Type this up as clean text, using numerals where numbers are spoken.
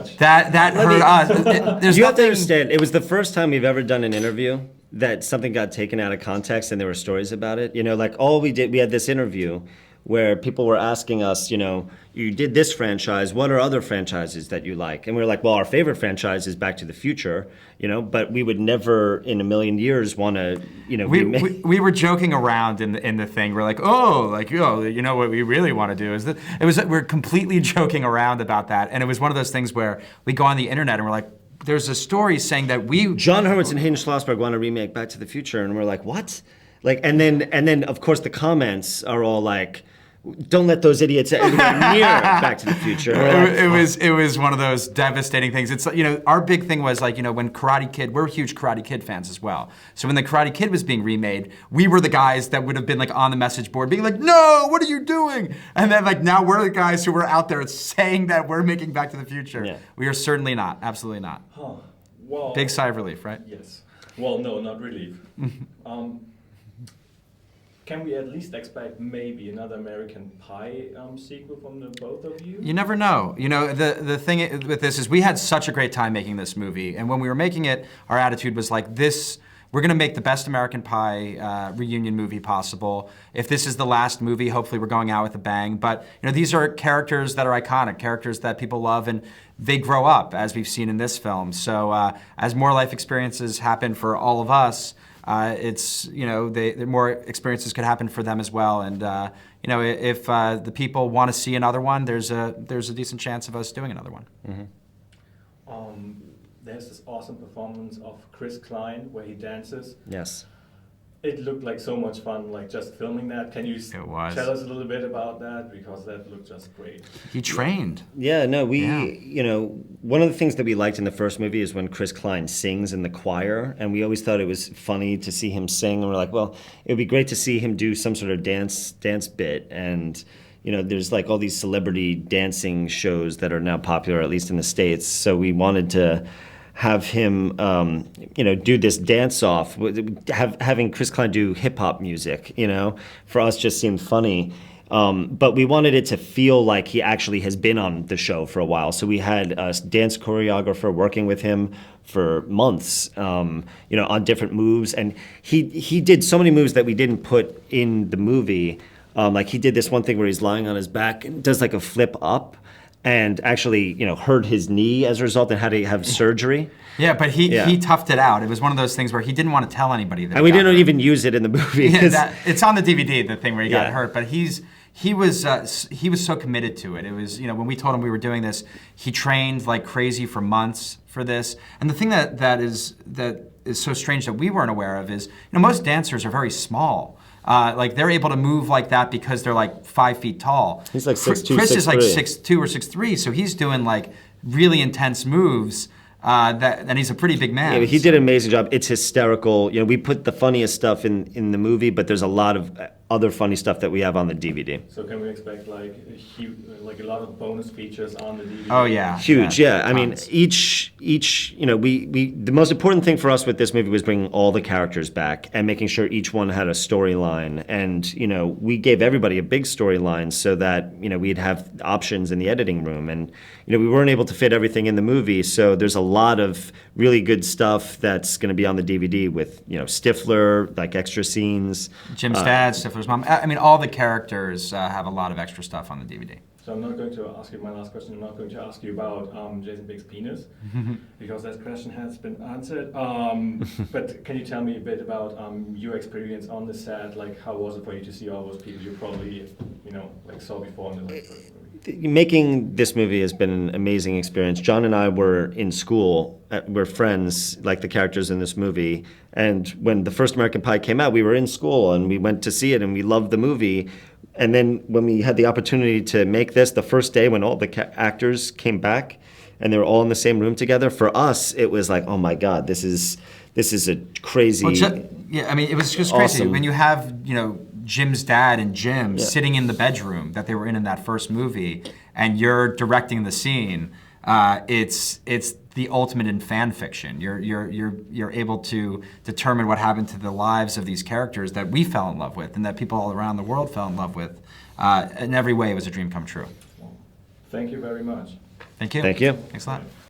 much. That hurt us. There's You have to nothing. understand, it was the first time we've ever done an interview that something got taken out of context and there were stories about it. You know, like all we did, we had this interview where people were asking us, you know, you did this franchise, what are other franchises that you like? And we were like, well, our favorite franchise is Back to the Future, you know, but we would never in a million years want to, you know, we were joking around in the thing. We're like, you know what we really want to do is that we're completely joking around about that. And it was one of those things where we go on the internet and we're like, there's a story saying that Jon Hurwitz and Hayden Schlossberg want to remake Back to the Future, and we're like, what? Like, and then of course the comments are all like, don't let those idiots anywhere near Back to the Future. It was one of those devastating things. It's, you know, our big thing was like, you know, when Karate Kid, we're huge Karate Kid fans as well. So when the Karate Kid was being remade, we were the guys that would have been like on the message board being like, no, what are you doing? And then like now we're the guys who were out there saying that we're making Back to the Future. Yeah. We are certainly not, absolutely not. Huh. Well, big sigh of relief, right? Yes. Well, no, not relief. Can we at least expect maybe another American Pie sequel from the both of you? You never know. You know, the thing with this is we had such a great time making this movie, and when we were making it, our attitude was like, we're gonna make the best American Pie reunion movie possible. If this is the last movie, hopefully we're going out with a bang. But you know, these are characters that are iconic, characters that people love, and they grow up, as we've seen in this film. So as more life experiences happen for all of us, it's, you know, the more experiences could happen for them as well. And you know, if the people want to see another one, there's a decent chance of us doing another one. Mm-hmm. There's this awesome performance of Chris Klein where he dances. Yes. It looked like so much fun, like just filming that. Can you tell us a little bit about that? Because that looked just great. He trained. Yeah, no, you know, one of the things that we liked in the first movie is when Chris Klein sings in the choir, and we always thought it was funny to see him sing, and we're like, well, it would be great to see him do some sort of dance bit, and you know, there's like all these celebrity dancing shows that are now popular, at least in the States, so we wanted to have him, you know, do this dance-off. Having Chris Klein do hip-hop music, you know, for us just seemed funny. But we wanted it to feel like he actually has been on the show for a while. So we had a dance choreographer working with him for months, you know, on different moves. And he did so many moves that we didn't put in the movie. Like he did this one thing where he's lying on his back and does like a flip up, and actually, you know, hurt his knee as a result and had to have surgery. Yeah, but he toughed it out. It was one of those things where he didn't want to tell anybody that. And we didn't even use it in the movie. Yeah, it's on the DVD, the thing where he got hurt. But he was so committed to it. It was, you know, when we told him we were doing this, he trained like crazy for months for this. And the thing that is so strange that we weren't aware of is, you know, most dancers are very small. Like they're able to move like that because they're like 5 feet tall. He's like 6'2", Chris is like 6'3". or 6'3", so he's doing like really intense moves. And he's a pretty big man. Yeah, he did an amazing job. It's hysterical. You know, we put the funniest stuff in the movie, but there's a lot of other funny stuff that we have on the DVD. So can we expect like a lot of bonus features on the DVD? Oh yeah, huge. Yeah, I mean, each you know, the most important thing for us with this movie was bringing all the characters back and making sure each one had a storyline. And you know, we gave everybody a big storyline so that, you know, we'd have options in the editing room. And you know, we weren't able to fit everything in the movie, so there's a lot of really good stuff that's going to be on the DVD with, you know, Stifler, like extra scenes. Jim's dad, Stifler's mom. I mean, all the characters have a lot of extra stuff on the DVD. So I'm not going to ask you my last question. I'm not going to ask you about Jason Biggs' penis because that question has been answered. But can you tell me a bit about your experience on the set? Like, how was it for you to see all those people you probably, you know, like saw before in the first movie? Making this movie has been an amazing experience. John and I were in school, we're friends like the characters in this movie, and when the first American Pie came out, we were in school and we went to see it and we loved the movie. And then when we had the opportunity to make this, the first day when all the actors came back and they were all in the same room together, for us it was like, oh my God, this is a crazy. Well, yeah, I mean, it was just crazy when you have, you know, Jim's dad and Jim sitting in the bedroom that they were in that first movie, and you're directing the scene. It's the ultimate in fan fiction. You're able to determine what happened to the lives of these characters that we fell in love with and that people all around the world fell in love with. In every way, it was a dream come true. Thank you very much. Thank you. Thank you. Thanks a lot.